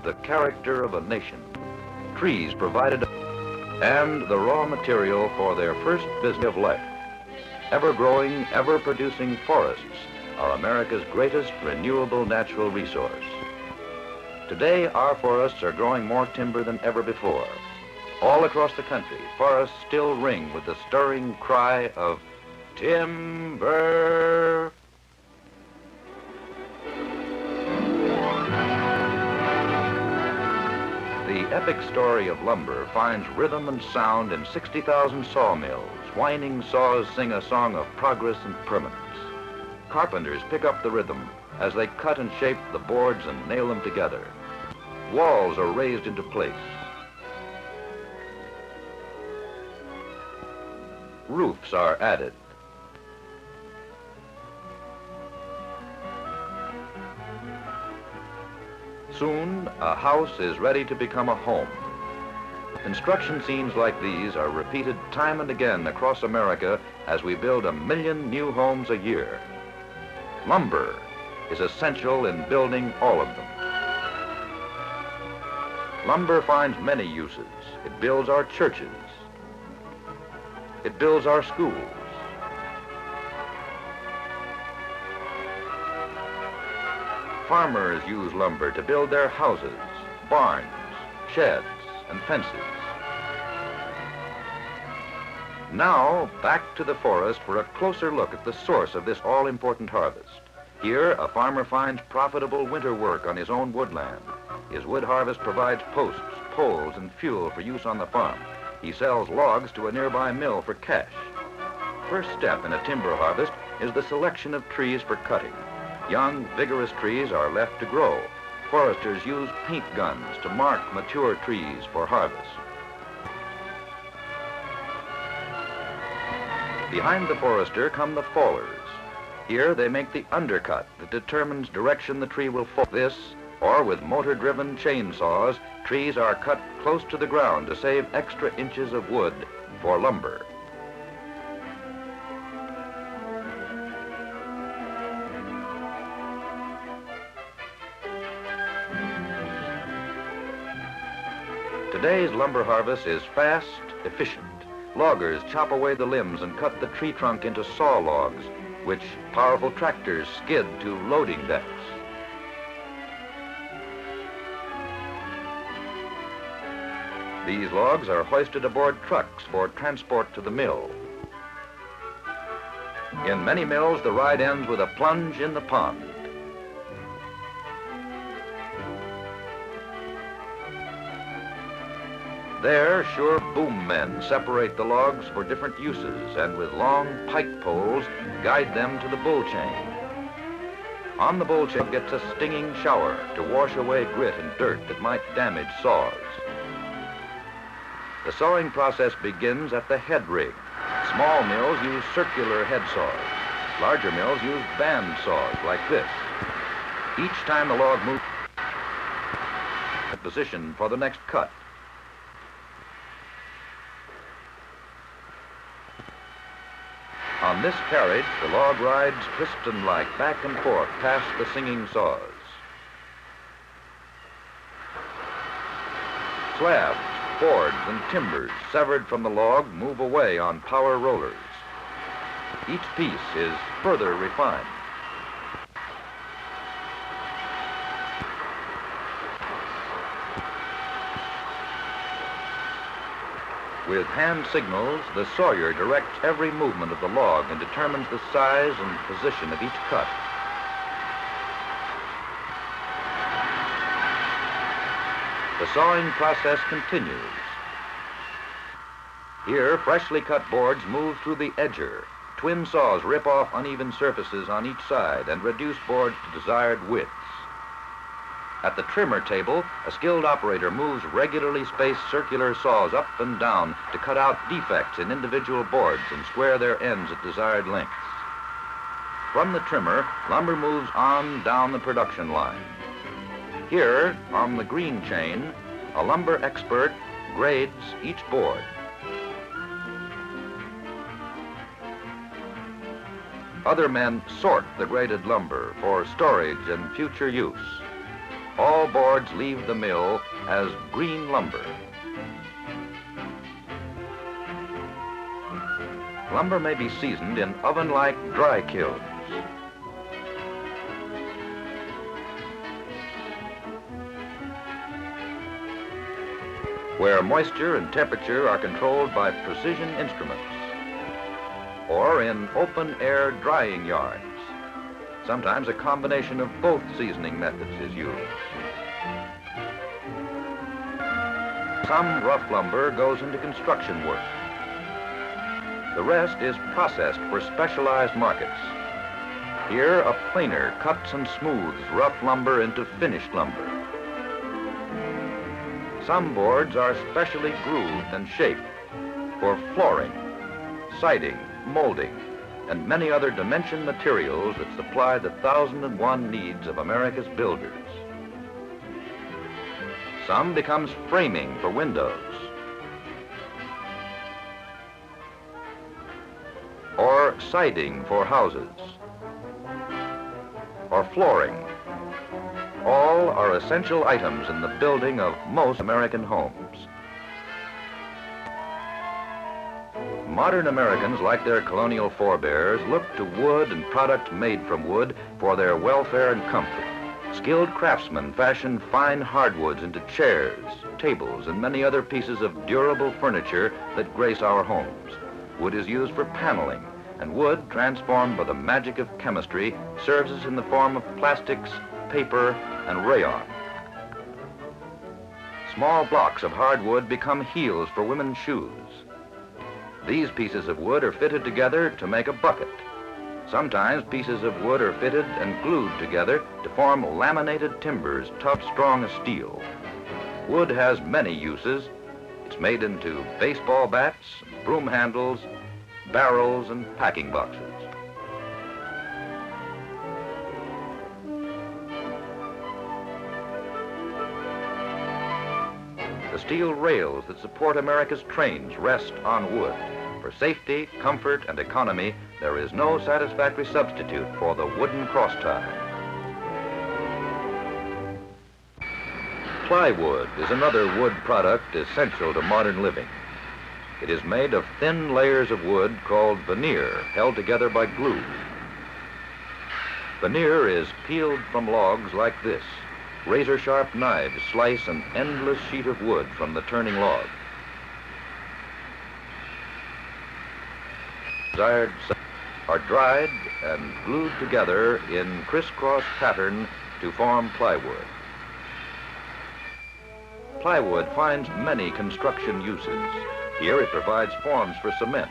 the character of a nation. Trees provided and the raw material for their first business of life. Ever-growing, ever-producing forests are America's greatest renewable natural resource. Today, our forests are growing more timber than ever before. All across the country, forests still ring with the stirring cry of timber. The epic story of lumber finds rhythm and sound in 60,000 sawmills. Whining saws sing a song of progress and permanence. Carpenters pick up the rhythm as they cut and shape the boards and nail them together. Walls are raised into place. Roofs are added. Soon, a house is ready to become a home. Construction scenes like these are repeated time and again across America as we build 1 million new homes a year. Lumber is essential in building all of them. Lumber finds many uses. It builds our churches. It builds our schools. Farmers use lumber to build their houses, barns, sheds, and fences. Now, back to the forest for a closer look at the source of this all-important harvest. Here, a farmer finds profitable winter work on his own woodland. His wood harvest provides posts, poles, and fuel for use on the farm. He sells logs to a nearby mill for cash. First step in a timber harvest is the selection of trees for cutting. Young, vigorous trees are left to grow. Foresters use paint guns to mark mature trees for harvest. Behind the forester come the fallers. Here they make the undercut that determines direction the tree will fall. This, or with motor-driven chainsaws, trees are cut close to the ground to save extra inches of wood for lumber. Today's lumber harvest is fast, efficient. Loggers chop away the limbs and cut the tree trunk into sawlogs, which powerful tractors skid to loading decks. These logs are hoisted aboard trucks for transport to the mill. In many mills, the ride ends with a plunge in the pond. There, sure boom men separate the logs for different uses and with long pike poles guide them to the bull chain. On the bull chain gets a stinging shower to wash away grit and dirt that might damage saws. The sawing process begins at the head rig. Small mills use circular head saws. Larger mills use band saws like this. Each time the log moves in position for the next cut. On this carriage, the log rides piston-like back and forth past the singing saws. Slabs, boards, and timbers severed from the log move away on power rollers. Each piece is further refined. With hand signals, the sawyer directs every movement of the log and determines the size and position of each cut. The sawing process continues. Here, freshly cut boards move through the edger. Twin saws rip off uneven surfaces on each side and reduce boards to desired widths. At the trimmer table, a skilled operator moves regularly spaced circular saws up and down to cut out defects in individual boards and square their ends at desired lengths. From the trimmer, lumber moves on down the production line. Here, on the green chain, a lumber expert grades each board. Other men sort the graded lumber for storage and future use. All boards leave the mill as green lumber. Lumber may be seasoned in oven-like dry kilns. Where moisture and temperature are controlled by precision instruments, or in open-air drying yards. Sometimes a combination of both seasoning methods is used. Some rough lumber goes into construction work. The rest is processed for specialized markets. Here, a planer cuts and smooths rough lumber into finished lumber. Some boards are specially grooved and shaped for flooring, siding, molding, and many other dimension materials that supply the 1,001 needs of America's builders. Some becomes framing for windows, or siding for houses, or flooring. All are essential items in the building of most American homes. Modern Americans, like their colonial forebears, look to wood and products made from wood for their welfare and comfort. Skilled craftsmen fashion fine hardwoods into chairs, tables, and many other pieces of durable furniture that grace our homes. Wood is used for paneling, and wood, transformed by the magic of chemistry, serves us in the form of plastics, paper, and rayon. Small blocks of hardwood become heels for women's shoes. These pieces of wood are fitted together to make a bucket. Sometimes pieces of wood are fitted and glued together to form laminated timbers, tough, strong as steel. Wood has many uses. It's made into baseball bats, broom handles, barrels, and packing boxes. The steel rails that support America's trains rest on wood. For safety, comfort, and economy, there is no satisfactory substitute for the wooden crosstie. Plywood is another wood product essential to modern living. It is made of thin layers of wood called veneer, held together by glue. Veneer is peeled from logs like this. Razor-sharp knives slice an endless sheet of wood from the turning log. Desired are dried and glued together in crisscross pattern to form plywood. Plywood finds many construction uses. Here it provides forms for cement.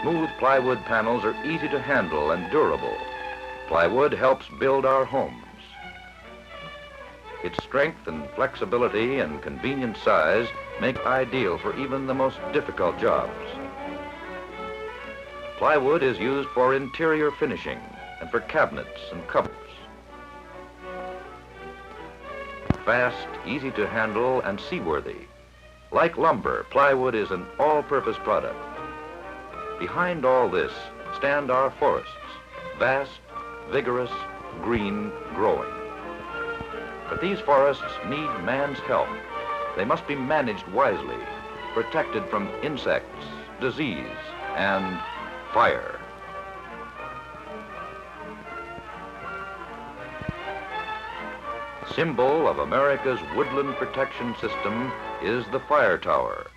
Smooth plywood panels are easy to handle and durable. Plywood helps build our homes. Its strength and flexibility and convenient size make it ideal for even the most difficult jobs. Plywood is used for interior finishing and for cabinets and cupboards. Fast, easy to handle, and seaworthy. Like lumber, plywood is an all-purpose product. Behind all this stand our forests, vast, vigorous, green, growing. But these forests need man's help. They must be managed wisely, protected from insects, disease, and fire. Symbol of America's woodland protection system is the fire tower.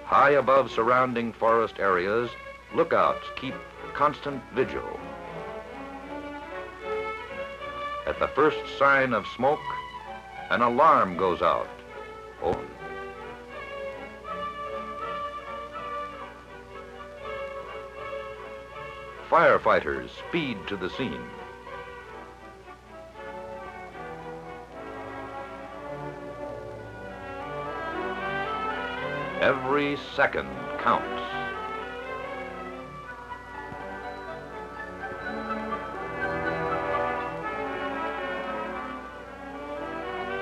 High above surrounding forest areas, lookouts keep constant vigil. At the first sign of smoke, an alarm goes out. Oh. Firefighters speed to the scene. Every second counts.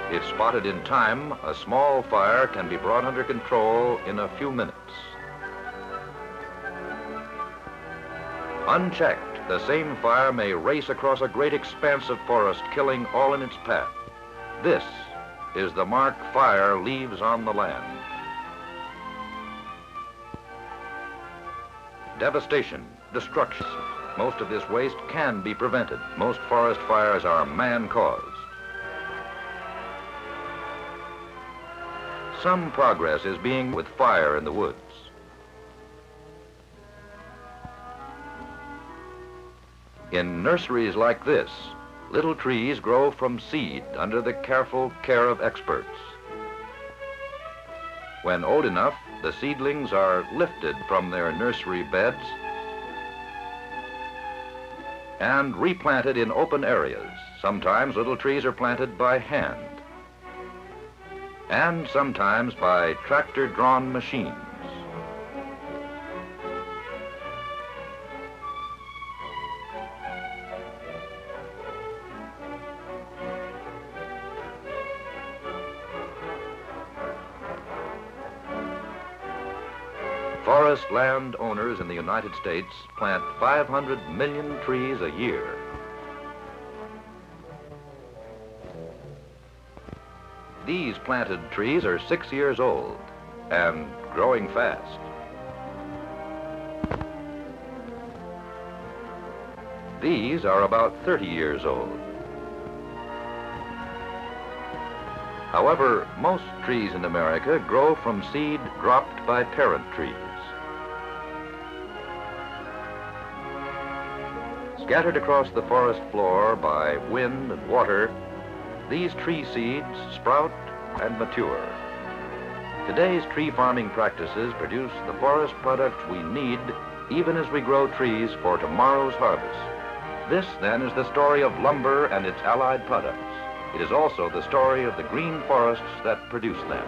If spotted in time, a small fire can be brought under control in a few minutes. Unchecked, the same fire may race across a great expanse of forest, killing all in its path. This is the mark fire leaves on the land. Devastation, destruction. Most of this waste can be prevented. Most forest fires are man-caused. Some progress is being made with fire in the woods. In nurseries like this, little trees grow from seed under the careful care of experts. When old enough, the seedlings are lifted from their nursery beds and replanted in open areas. Sometimes little trees are planted by hand, and sometimes by tractor-drawn machines. Forest land owners in the United States plant 500 million trees a year. These planted trees are 6 years old and growing fast. These are about 30 years old. However, most trees in America grow from seed dropped by parent trees. Scattered across the forest floor by wind and water, these tree seeds sprout and mature. Today's tree farming practices produce the forest products we need even as we grow trees for tomorrow's harvest. This, then, is the story of lumber and its allied products. It is also the story of the green forests that produce them.